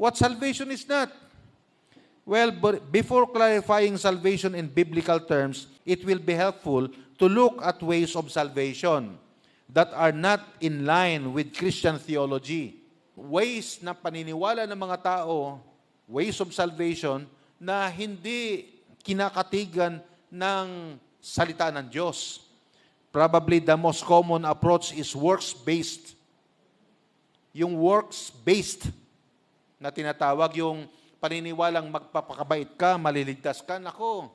what salvation is not. Well, but before clarifying salvation in biblical terms, it will be helpful to look at ways of salvation that are not in line with Christian theology. Ways na paniniwala ng mga tao, ways of salvation na hindi kinakatigan ng salita ng Diyos. Probably the most common approach is works-based. Yung works-based na tinatawag, yung paniniwalang magpapakabait ka, maliligtas ka, nako,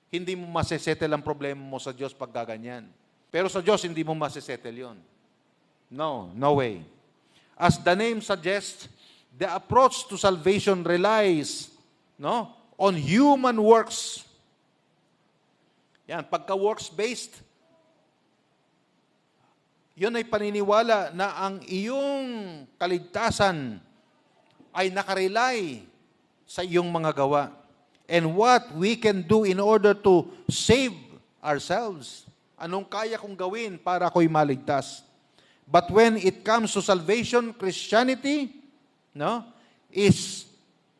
hindi mo masesettle ang problema mo sa Diyos pag gaganyan. Pero sa Diyos, hindi mo masesettle yun. No, no way. As the name suggests, the approach to salvation relies on human works. Yan, pagka works-based, yun ay paniniwala na ang iyong kaligtasan ay nakarely sa iyong mga gawa. And what we can do in order to save ourselves. Anong kaya kong gawin para ako'y maligtas? But when it comes to salvation, Christianity is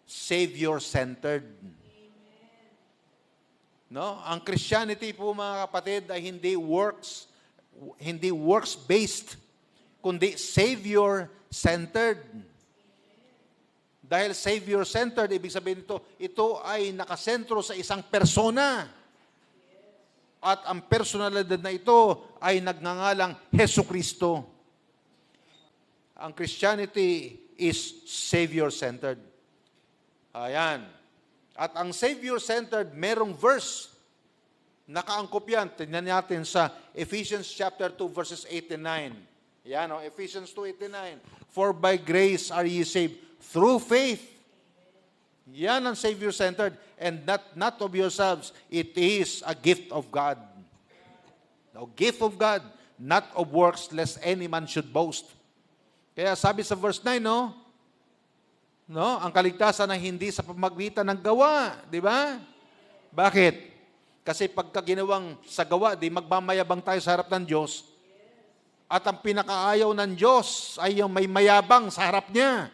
Savior-centered. Ang Christianity po mga kapatid ay hindi works-based, kundi Savior-centered. Dahil Savior-centered, ibig sabihin ito ay nakasentro sa isang persona. At ang personalidad na ito ay nagngangalang Hesus Kristo. Ang Christianity is Savior-centered. Ayan. At ang Savior-centered, merong verse. Nakaangkop yan. Tingnan natin sa Ephesians chapter 2, verses 8 and 9. Yan, Ephesians 2:8 and 9. For by grace are ye saved through faith. Yan ang Savior-centered. And not of yourselves. It is a gift of God. The gift of God, not of works, lest any man should boast. Kaya sabi sa verse 9, ang kaligtasan ay hindi sa pamagitan ng gawa. Di ba? Bakit? Kasi pagka ginawang sa gawa, di magmamayabang tayo sa harap ng Diyos. At ang pinakaayaw ng Diyos ay yung may mayabang sa harap niya.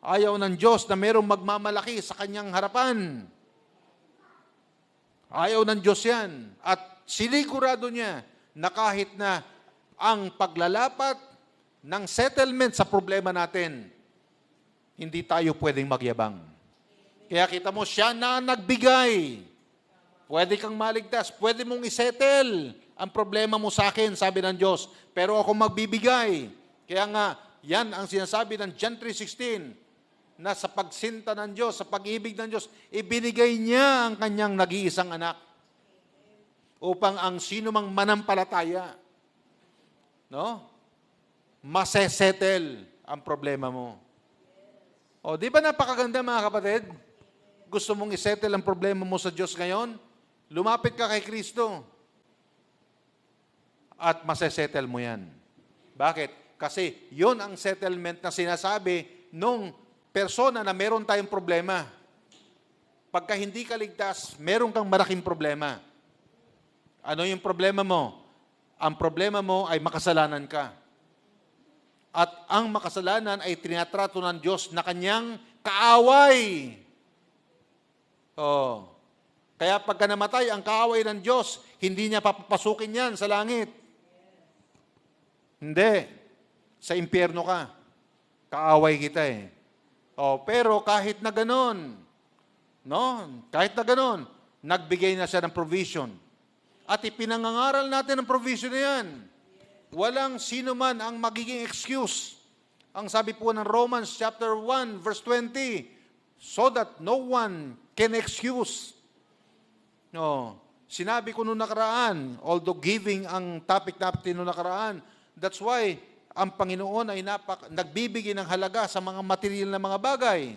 Ayaw ng Diyos na mayroong magmamalaki sa kanyang harapan. Ayaw ng Diyos yan. At sinigurado niya na kahit na ang paglalapat ng settlement sa problema natin, hindi tayo pwedeng magyabang. Kaya kita mo, siya na nagbigay. Pwede kang maligtas. Pwede mong isettle ang problema mo sa akin, sabi ng Diyos. Pero ako magbibigay. Kaya nga, yan ang sinasabi ng John 3:16, na sa pagsinta ng Diyos, sa pag-ibig ng Diyos, ibinigay niya ang kanyang nag-iisang anak upang ang sino mang manampalataya, masesettle ang problema mo. Di ba napakaganda mga kapatid? Gusto mong isettle ang problema mo sa Diyos ngayon? Lumapit ka kay Kristo at masesettle mo yan. Bakit? Kasi yon ang settlement na sinasabi nung persona na meron tayong problema. Pagka hindi ka ligtas, meron kang malaking problema. Ano yung problema mo? Ang problema mo ay makasalanan ka. At ang makasalanan ay tinatrato ng Diyos na kanyang kaaway. Kaya pagka namatay ang kaaway ng Diyos, hindi niya papapasukin yan sa langit. Hindi. Sa impyerno ka. Kaaway kita pero kahit na ganon, kahit na ganon, nagbigay na siya ng provision. At ipinangangaral natin ang provision na yan. Walang sino man ang magiging excuse. Ang sabi po ng Romans chapter 1, verse 20, so that no one can excuse. Sinabi ko noong nakaraan, although giving ang topic natin noong nakaraan, that's why ang Panginoon ay nagbibigay ng halaga sa mga material na mga bagay.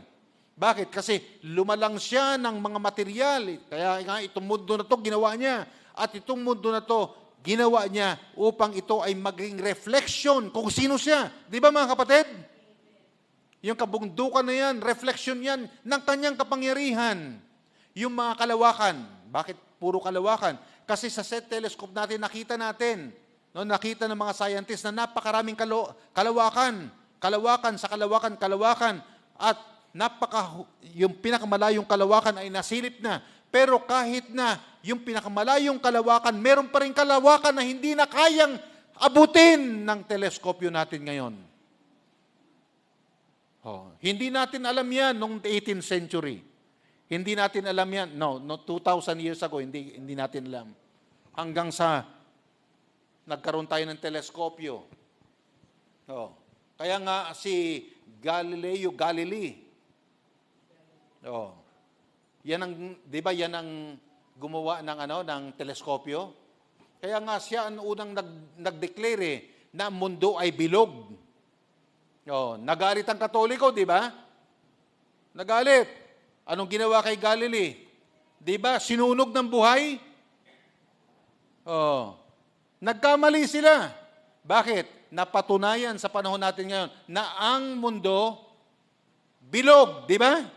Bakit? Kasi lumalang siya ng mga material. Kaya nga itong mundo na to ginawa niya. At itong mundo na to ginawa niya upang ito ay maging reflection kung sino siya. Di ba mga kapatid? Yung kabundukan na yan, reflection yan ng kanyang kapangyarihan. Yung mga kalawakan. Bakit puro kalawakan? Kasi sa SET telescope natin, nakita ng mga scientists na napakaraming kalawakan. kalawakan sa kalawakan, at yung pinakamalayong kalawakan ay nasilip na. Pero kahit na yung pinakamalayong kalawakan, meron pa rin kalawakan na hindi na kayang abutin ng teleskopyo natin ngayon. Hindi natin alam yan noong 18th century. Hindi natin alam yan. No, 2,000 years ago, hindi natin alam. Hanggang sa nagkaroon tayo ng teleskopyo. Kaya nga si Galileo Galilei, yan ang, 'di ba, yan ang gumawa ng teleskopyo. Kaya nga siya ang unang nag-declare na ang mundo ay bilog. Nagalit ang Katoliko, 'di ba? Nagalit. Anong ginawa kay Galilei? 'Di ba? Sinunog ng buhay? Nagkamali sila. Bakit? Napatunayan sa panahon natin ngayon na ang mundo bilog, 'di ba?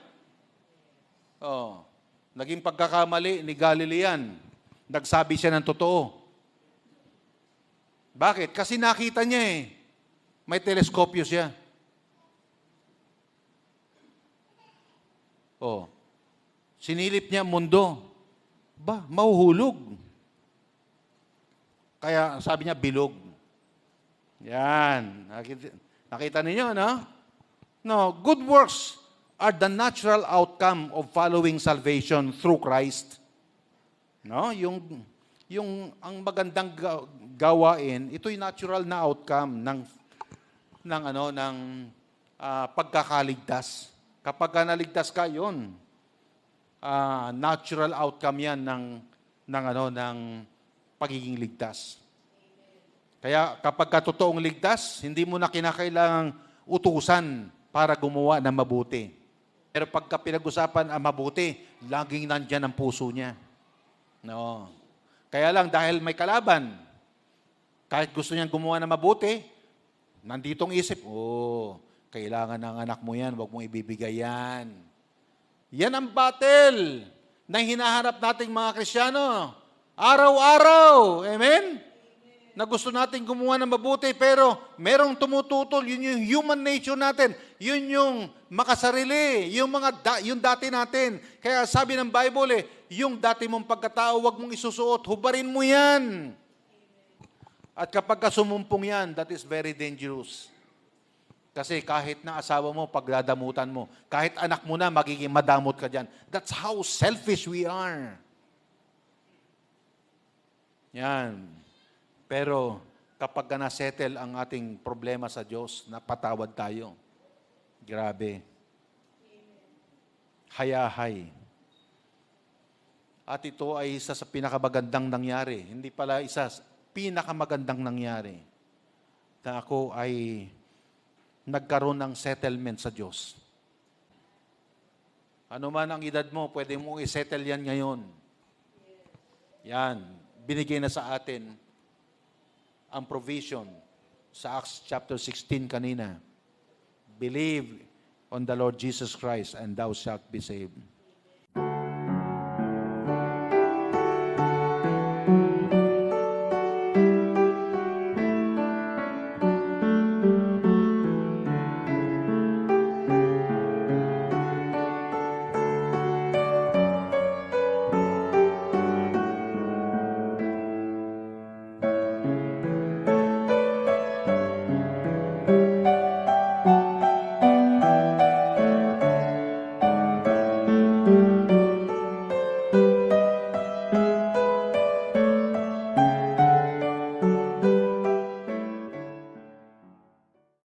Naging pagkakamali ni Galilei yan. Nagsabi siya ng totoo. Bakit? Kasi nakita niya may teleskopyo siya. Sinilip niya ang mundo. Mahuhulog. Kaya sabi niya, bilog. Yan. Nakita ninyo, no? No, good works are the natural outcome of following salvation through Christ. No, yung ang magandang gawain, ito'y natural na outcome ng pagkakaligtas. Kapag naligtas ka, yon natural outcome 'yan ng pagiging ligtas. Kaya kapag totoong ligtas, hindi mo na kinakailangang utusan para gumawa ng mabuti. Pero pagka pinag-usapan ang mabuti, laging nandyan ang puso niya. No. Kaya lang, dahil may kalaban, kahit gusto niyang gumawa ng mabuti, nanditong isip, kailangan ng anak mo yan, huwag mong ibibigay yan. Yan ang battle na hinaharap nating mga Kristiyano. Araw-araw. Amen? Na gusto natin gumawa ng mabuti, pero merong tumututol, yun yung human nature natin, yun yung makasarili, yung dati natin. Kaya sabi ng Bible, yung dati mong pagkatao, wag mong isusuot, hubarin mo yan. At kapag sumumpong yan, that is very dangerous. Kasi kahit na asawa mo, pagdadamutan mo, kahit anak mo na, magiging madamot ka dyan. That's how selfish we are. Yan. Pero kapag na-settle ang ating problema sa Diyos, napatawad tayo. Grabe. Hayahay. At ito ay isa sa pinakamagandang nangyari. Hindi pala isa, pinakamagandang nangyari. Na ako ay nagkaroon ng settlement sa Diyos. Ano man ang edad mo, pwede mo i-settle yan ngayon. Yan. Binigay na sa atin ang provision sa Acts chapter 16 kanina. Believe on the Lord Jesus Christ and thou shalt be saved.